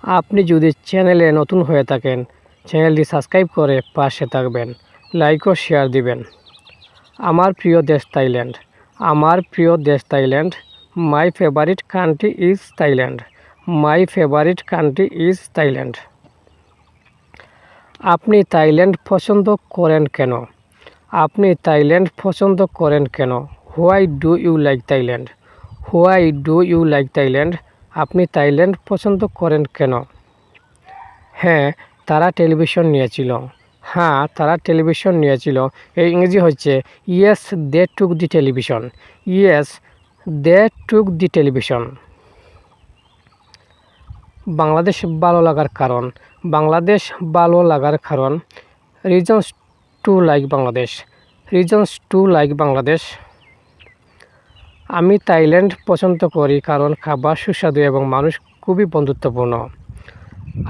আপনি যদি চ্যানেলে নতুন হয়ে থাকেন, চ্যানেলটি সাবস্ক্রাইব করে পাশে থাকবেন, লাইক ও শেয়ার দিবেন। আমার প্রিয় দেশ থাইল্যান্ড, আমার প্রিয় দেশ Thailand. My favourite country is Thailand, my favourite country is Thailand. আপনি থাইল্যান্ড পছন্দ করেন কেন? আপনি থাইল্যান্ড পছন্দ করেন কেন? Why do you like Thailand? Why do you like Thailand? আপনি থাইল্যান্ড পছন্দ করেন কেন? হ্যাঁ, তারা টেলিভিশন নিয়েছিল। হ্যাঁ, তারা টেলিভিশন নিয়েছিল। এই ইংরেজি হচ্ছে yes they took the television. Yes they took the television. Bangladesh ভালো লাগার কারণ। বাংলাদেশ ভালো লাগার কারণ। Reasons to like Bangladesh. Reasons to like Bangladesh. আমি থাইল্যান্ড পছন্দ করি কারণ খাবার সুস্বাদু এবং মানুষ খুবই বন্ধুত্বপূর্ণ।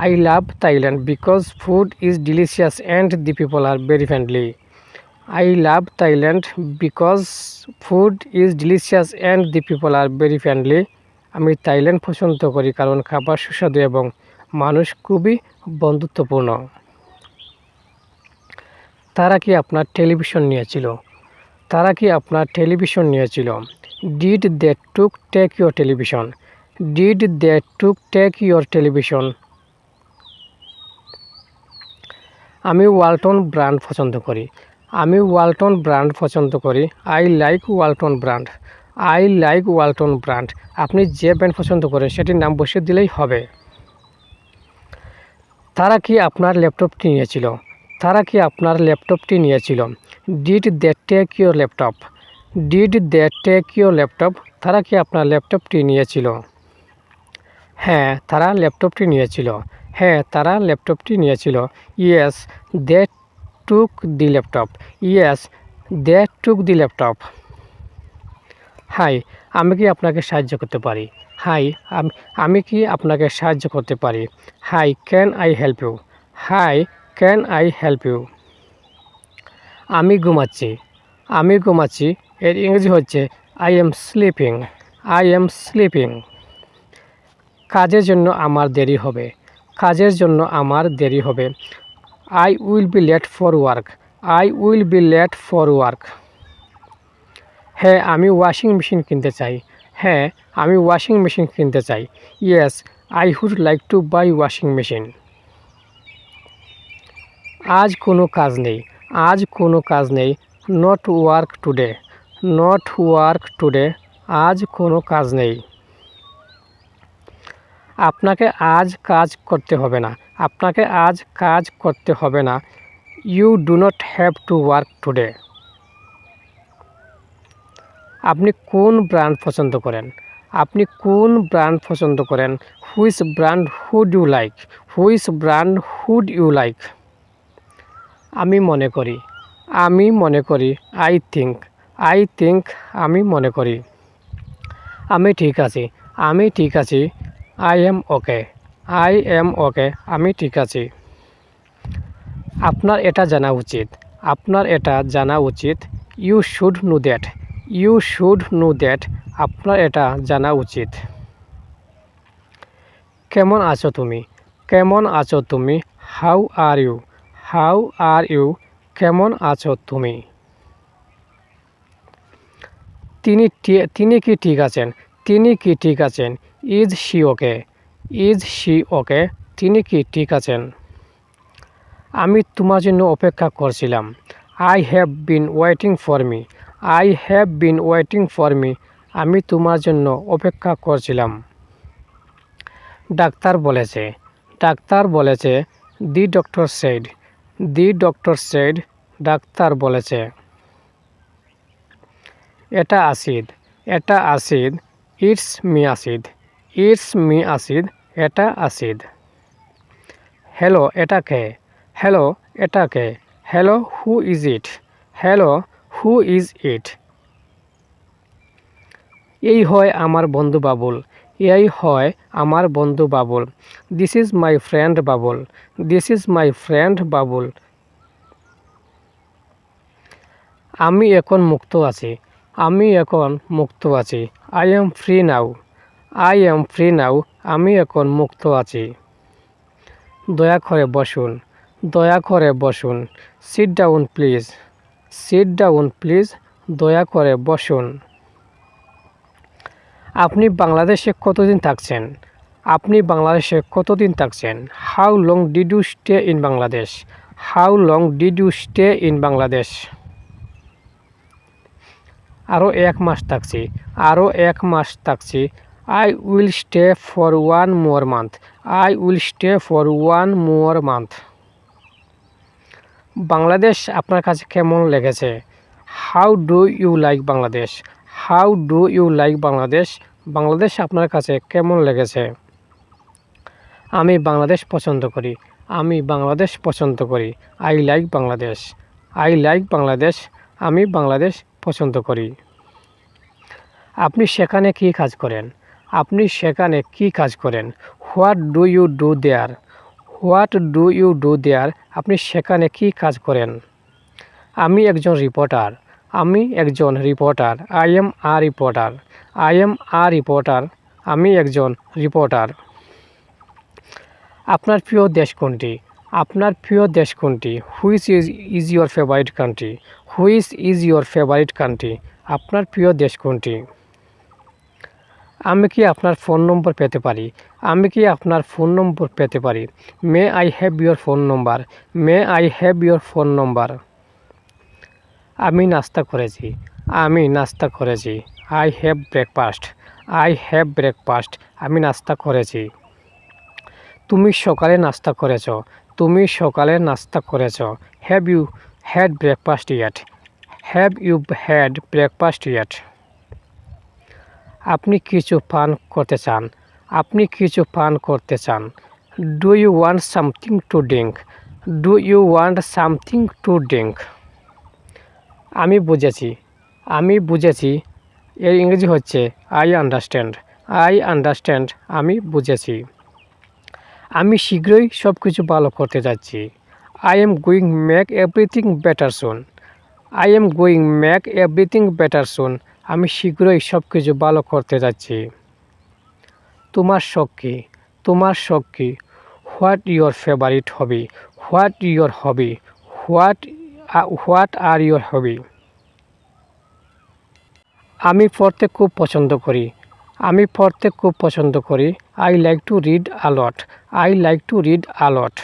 I love Thailand because food is delicious and the people are very friendly. I love Thailand because food is delicious and the people are very friendly. আমি থাইল্যান্ড পছন্দ করি কারণ খাবার সুস্বাদু এবং মানুষ খুবই বন্ধুত্বপূর্ণ। তারা কি আপনার টেলিভিশন নিয়েছিল? তারা কি আপনার টেলিভিশন নিয়েছিল? Did they took take your television? Did they took take your television? আমি ওয়ালটন ব্র্যান্ড পছন্দ করি। আমি ওয়ালটন ব্র্যান্ড পছন্দ করি। I like Walton brand. I like Walton brand. আপনি যে ব্র্যান্ড পছন্দ করেন সেটির নাম বসিয়ে দিলেই হবে। তারা কি আপনার ল্যাপটপটি নিয়েছিল? তারা কি আপনার ল্যাপটপটি নিয়েছিল? Did they take your laptop? Did they take your laptop? তারা কি আপনার ল্যাপটপটি নিয়েছিল? হ্যাঁ, তারা ল্যাপটপটি নিয়েছিল। হ্যাঁ, তারা ল্যাপটপটি নিয়েছিল। Yes they took the laptop. Yes they took the laptop. Hi, আমি কি আপনাকে সাহায্য করতে পারি? হাই, আমি কি আপনাকে সাহায্য করতে পারি? Hi, can I help you? Hi, can I help you? আমি ঘুমাচ্ছি। আমি ঘুমাচ্ছি। এর ইংরেজি হচ্ছে I am sleeping. I am sleeping. কাজের জন্য আমার দেরি হবে। কাজের জন্য আমার দেরি হবে। I will be late for work. I will be late for work. হ্যাঁ, আমি ওয়াশিং মেশিন কিনতে চাই। হ্যাঁ, আমি ওয়াশিং মেশিন কিনতে চাই। Yes I would like to buy washing machine. আজ কোনো কাজ নেই। আজ কোনো কাজ নেই। Not work today. Not work today. আজ কোনো কাজ নেই। আপনাকে আজ কাজ করতে হবে না। আপনাকে আজ কাজ করতে হবে না। You do not have to work today. আপনি কোন ব্র্যান্ড পছন্দ করেন? আপনি কোন ব্র্যান্ড পছন্দ করেন? Which brand would you like? Which brand would you like? আমি মনে করি। আমি মনে করি। I think. I think. আমি মনে করি। আমি ঠিক আছি। আমি ঠিক আছি। I am okay. I am okay. আমি ঠিক আছি। আপনার এটা জানা উচিত। আপনার এটা জানা উচিত। You should know that. You should know that. আপনার এটা জানা উচিত। কেমন আছো তুমি? কেমন আছো তুমি? How are you? How are you? কেমন আছো তুমি? তিনি কি ঠিক আছেন? তিনি কি ঠিক আছেন? Is she okay? Is she okay? তিনি কি ঠিক আছেন? আমি তোমার জন্য অপেক্ষা করছিলাম। I have been waiting for me. I have been waiting for me. আমি তোমার জন্য অপেক্ষা করছিলাম। ডাক্তার বলেছে। ডাক্তার বলেছে। The doctor said. The doctor said. ডাক্তার বলেছে। এটা অ্যাসিড। এটা acid. It's me acid. It's me acid. এটা অ্যাসিড। হ্যালো, এটা কে? হ্যালো, এটা কে? Hello, who is it? Hello, who is ইট? এই হয় আমার বন্ধু বাবুল। এই হয় আমার বন্ধু Babul. This is my friend Babul. This is my friend Babul. আমি এখন মুক্ত আছি। আমি এখন মুক্ত আছি। I am free now. I am free now. আমি এখন মুক্ত আছি। দয়া করে বসুন, দয়া করে বসুন। Sit down please, sit down please. দয়া করে বসুন। আপনি বাংলাদেশে কতদিন থাকছেন? আপনি বাংলাদেশে কতদিন থাকছেন? How long did you stay in Bangladesh? How long did you stay in Bangladesh? আরও 1 মাস থাকছি, আরও 1 মাস থাকছি। I will stay for 1 more month, I will stay for 1 more month. Bangladesh আপনার কাছে কেমন লেগেছে? How do you like Bangladesh? How do you like Bangladesh? Bangladesh আপনার কাছে কেমন লেগেছে? আমি বাংলাদেশ পছন্দ করি, আমি বাংলাদেশ পছন্দ করি। I like Bangladesh, I like Bangladesh. আমি বাংলাদেশ পছন্দ করি। আপনি সেখানে কী কাজ করেন? আপনি সেখানে কী কাজ করেন? What do you do there? What do you do there? আপনি সেখানে কী কাজ করেন? আমি একজন রিপোর্টার, আমি একজন reporter. I am a reporter, I am a reporter. আমি একজন রিপোর্টার। আপনার প্রিয় দেশ কোনটি? আপনার প্রিয় দেশ কোনটি? Which is your favourite country? Which is your favourite country? আপনার প্রিয় দেশ কোনটি? আমি কি আপনার ফোন নম্বর পেতে পারি? আমি কি আপনার ফোন নম্বর পেতে পারি? May I have your phone number? May I have your phone নম্বর? আমি নাস্তা করেছি, আমি নাস্তা করেছি। I have breakfast, I have breakfast. আমি নাস্তা করেছি। তুমি সকালে নাস্তা করেছ, তুমি সকালে নাস্তা করেছ। Have you had breakfast yet? Have you had breakfast yet? আপনি কিছু পান করতে চান? আপনি কিছু পান করতে চান? Do you want something to drink? Do you want something to drink? আমি বুঝেছি, আমি বুঝেছি। এর ইংরেজি হচ্ছে আই আন্ডারস্ট্যান্ড, আই আন্ডারস্ট্যান্ড। আমি বুঝেছি। আমি শীঘ্রই সব কিছু ভালো করতে যাচ্ছি। I am going make everything better soon. I am going make everything better soon. আমি শীঘ্রই সব কিছু ভালো করতে যাচ্ছি। তোমার শখ কী? তোমার শখ কী? What your favourite hobby? What your hobby? What are your hobby? আমি পড়তে খুব পছন্দ করি। আমি পড়তে খুব পছন্দ করি। I like to read a lot. I like to read a lot.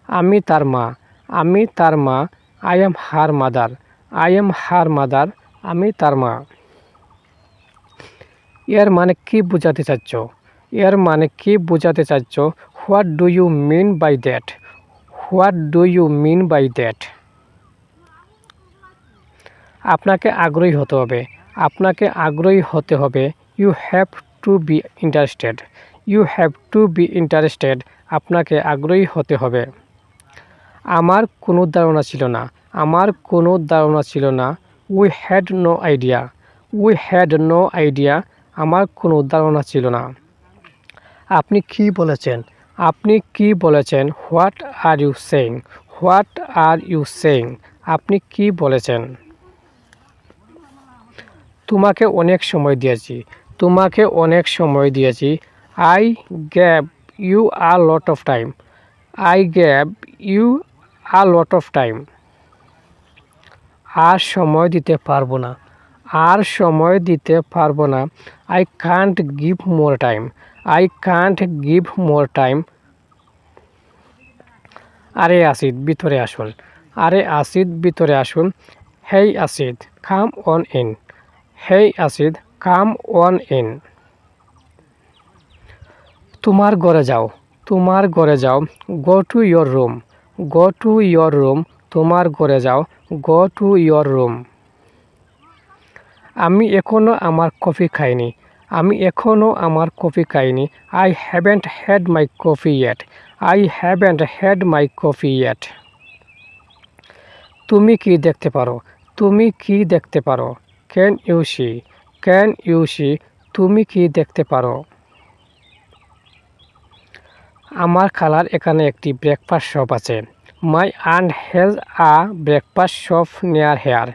আমি তার মা, আমি তার মা। I am her mother, I am her mother. আমি তার মা। এর মানে কি বোঝাতে চাচ্ছ? এর মানে কি বোঝাতে চাচ্ছ? What do you mean by that? What do you mean by that? আপনাকে আগ্রহী হতে হবে, আপনাকে আগ্রহী হতে হবে। You have to be interested, you have to be interested. আপনাকে আগ্রহী হতে হবে। আমার কোনো ধারণা ছিল না, আমার কোনো ধারণা ছিল না। We had no idea, we had no idea. আমার কোনো ধারণা ছিল না। আপনি কি বলেছেন? আপনি কি বলেছেন? What are you saying? What are you saying? আপনি কি বলেছেন? তোমাকে অনেক সময় দিয়েছি, তোমাকে অনেক সময় দিয়েছি। I gave you a lot of time, I gave you a lot of time. আর সময় দিতে পারবো না, আর সময় দিতে পারবো না। I can't give more time, I can't give more time. আরে আসিদ ভিতরে আসুন, আরে আসিদ ভিতরে আসুন। Hey Asid come on in, hey Asid come on in. তোমার ঘরে যাও, তোমার ঘরে যাও। Go to your room, go to your room. তোমার ঘরে যাও, গো টু ইয়োর রুম। আমি এখনও আমার কফি খাইনি, আমি এখনও আমার কফি খাইনি। I haven't had my coffee yet, I haven't had my coffee yet. তুমি কি দেখতে পারো? তুমি কি দেখতে পারো? Can you see, can you see. তুমি কি দেখতে পারো? আমার খালার এখানে একটি ব্রেকফাস্ট শপ আছে। My aunt has a breakfast shop near here,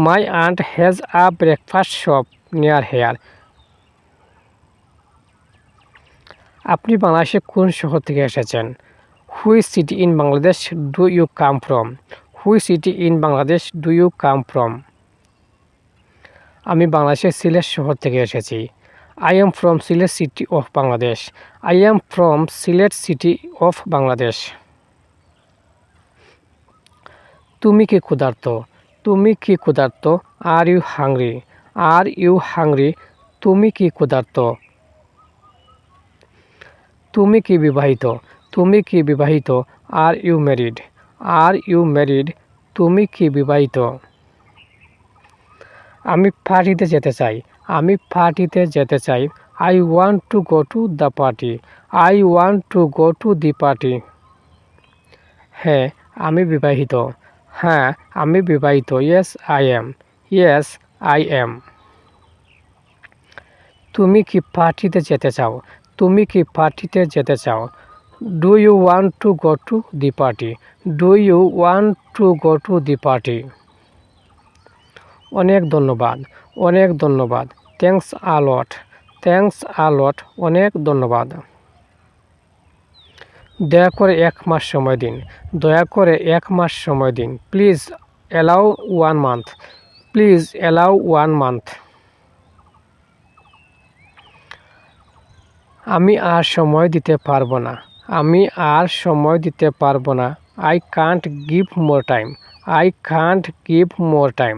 my aunt has a breakfast shop near here. আপনি বাংলাদেশে কোন শহর থেকে এসেছেন? Which city in Bangladesh do you come from? Which city in Bangladesh do you come from? আমি বাংলাদেশের সিলেট শহর থেকে এসেছি। I am from Sylhet city of Bangladesh. I am from Sylhet city of Bangladesh. তুমি কি ক্ষুধার্ত? তুমি কি ক্ষুধার্ত? Are you hungry? Are you hungry? তুমি কি ক্ষুধার্ত? তুমি কি বিবাহিত? তুমি কি বিবাহিত? Are you married? Are you married? তুমি কি বিবাহিত? আমি পার্টিতে যেতে চাই। আমি পার্টিতে যেতে চাই। I want to go to the party. I want to go to the party. হ্যাঁ, আমি বিবাহিত। হ্যাঁ, আমি বিবাহিত। Yes I am. Yes I am. তুমি কি পার্টিতে যেতে চাও? তুমি কি পার্টিতে যেতে চাও? Do you want to go to the party? Do you want to go to the party? অনেক ধন্যবাদ। অনেক ধন্যবাদ। Thanks a lot. Thanks a lot. অনেক ধন্যবাদ। দয়া করে 1 মাস সময় দিন। দয়া করে 1 মাস সময় দিন। Please allow 1 month. Please allow 1 month. আমি আর সময় দিতে পারবো না। আমি আর সময় দিতে পারবো না। I can't give more time. I can't give more time.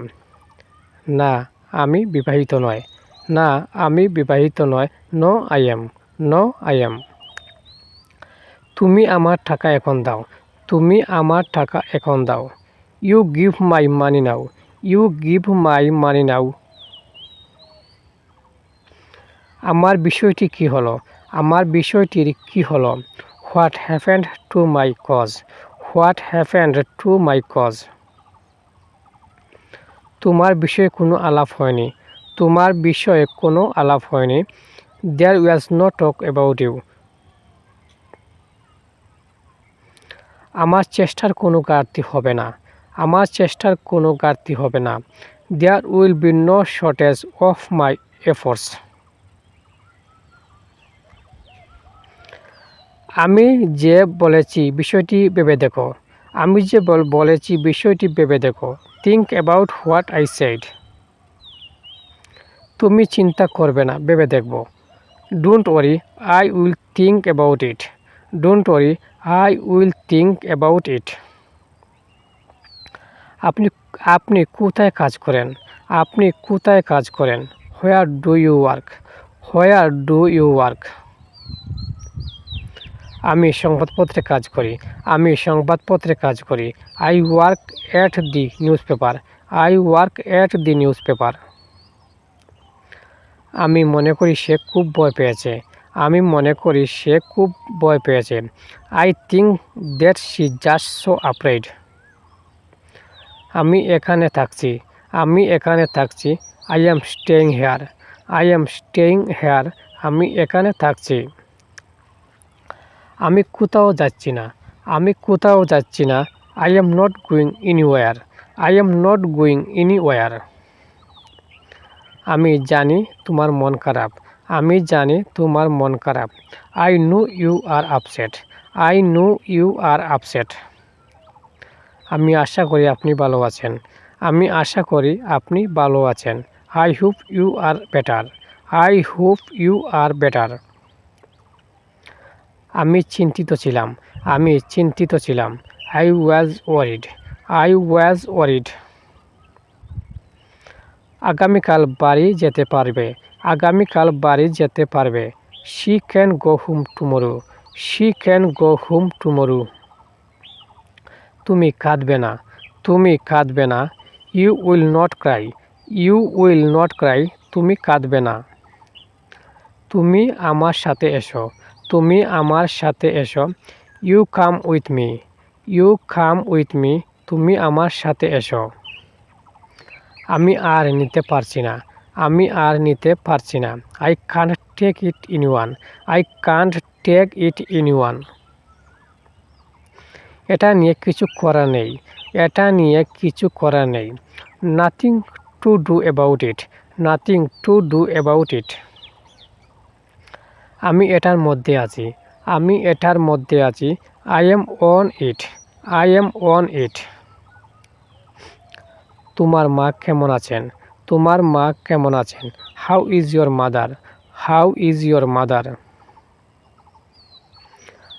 না, আমি বিবাহিত নয়। না, আমি বিবাহিত নয়। No I am. No I am. তুমি আমার টাকা এখন দাও। তুমি আমার টাকা এখন দাও। You give my money now. You give my money now. আমার বিষয়টি কী হলো? আমার বিষয়টির কী হলো? What happened to my cause? What happened to my cause? তোমার বিষয়ে কোনো আলাপ হয়নি। তোমার বিষয়ে কোনো আলাপ হয়নি। There was no talk about you. আমার চেষ্টার কোনো ঘাটতি হবে না। আমার চেষ্টার কোনো ঘাটতি হবে না। There will be no shortage of my efforts. আমি যে বলেছি বিষয়টি ভেবে দেখো। আমি যে বলেছি বিষয়টি ভেবে দেখো। Think about what I said. তুমি চিন্তা করবে না, ভেবে দেখব। Don't worry, I will think about it. Don't worry, I will think about it. আপনি আপনি কোথায় কাজ করেন? আপনি কোথায় কাজ করেন? Where do you work? Where do you work? আমি সংবাদপত্রে কাজ করি। আমি সংবাদপত্রে কাজ করি। I work at the newspaper. I work at the newspaper. আমি মনে করি সে খুব ভয় পেয়েছে। আমি মনে করি সে খুব ভয় পেয়েছে। I think that she just so afraid. আমি এখানে থাকছি। আমি এখানে থাকছি। I am staying here. I am staying here. আমি এখানে থাকছি। আমি কোথাও যাচ্ছি না। আমি কোথাও যাচ্ছি না। I am not going anywhere. I am not going anywhere. আমি জানি তোমার মন খারাপ। আমি জানি তোমার মন খারাপ। I know you are upset. I know you are upset. আমি আশা করি আপনি ভালো আছেন। আমি আশা করি আপনি ভালো আছেন। I hope you are better. I hope you are better. আমি চিন্তিত ছিলাম। আমি চিন্তিত ছিলাম। I was worried. I was worried. আগামীকাল বাড়ি যেতে পারবে। আগামীকাল বাড়ি যেতে পারবে। She can go home tomorrow. She can go home tomorrow. তুমি কাঁদবে না। তুমি কাঁদবে না। You will not cry. You will not cry. তুমি কাঁদবে না। তুমি আমার সাথে এসো। তুমি আমার সাথে এসো। You come with me. You come with me. তুমি আমার সাথে এসো। আমি আর নিতে পারছি না। আমি আর নিতে পারছি না। I can't take it in one. I can't take it in one. এটা নিয়ে কিছু করার নেই। এটা নিয়ে কিছু করার নেই। Nothing to do about it. Nothing to do about it. আমি এটার মধ্যে আছি। আমি এটার মধ্যে আছি। I M on it. I am on it. তোমার মা কেমন আছেন? তোমার মা কেমন আছেন? How is your mother? How is your mother?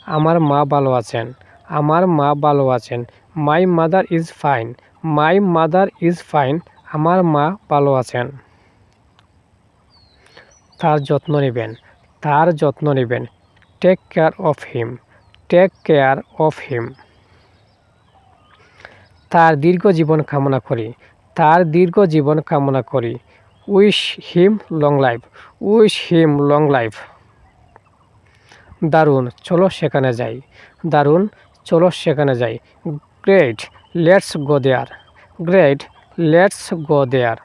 আমার মা ভালো আছেন। আমার মা ভালো আছেন। My mother is fine. My mother is fine. আমার মা ভালো আছেন। তার যত্ন নেবেন। তার যত্ন নেবেন। Take care of him. Take care of him. তার দীর্ঘ জীবন কামনা করি। তার দীর্ঘ জীবন কামনা করি। Wish him long life. Wish him long life. দারুণ, চলো সেখানে যাই। দারুণ, চলো সেখানে যাই। Great, let's go there. Great, let's go there.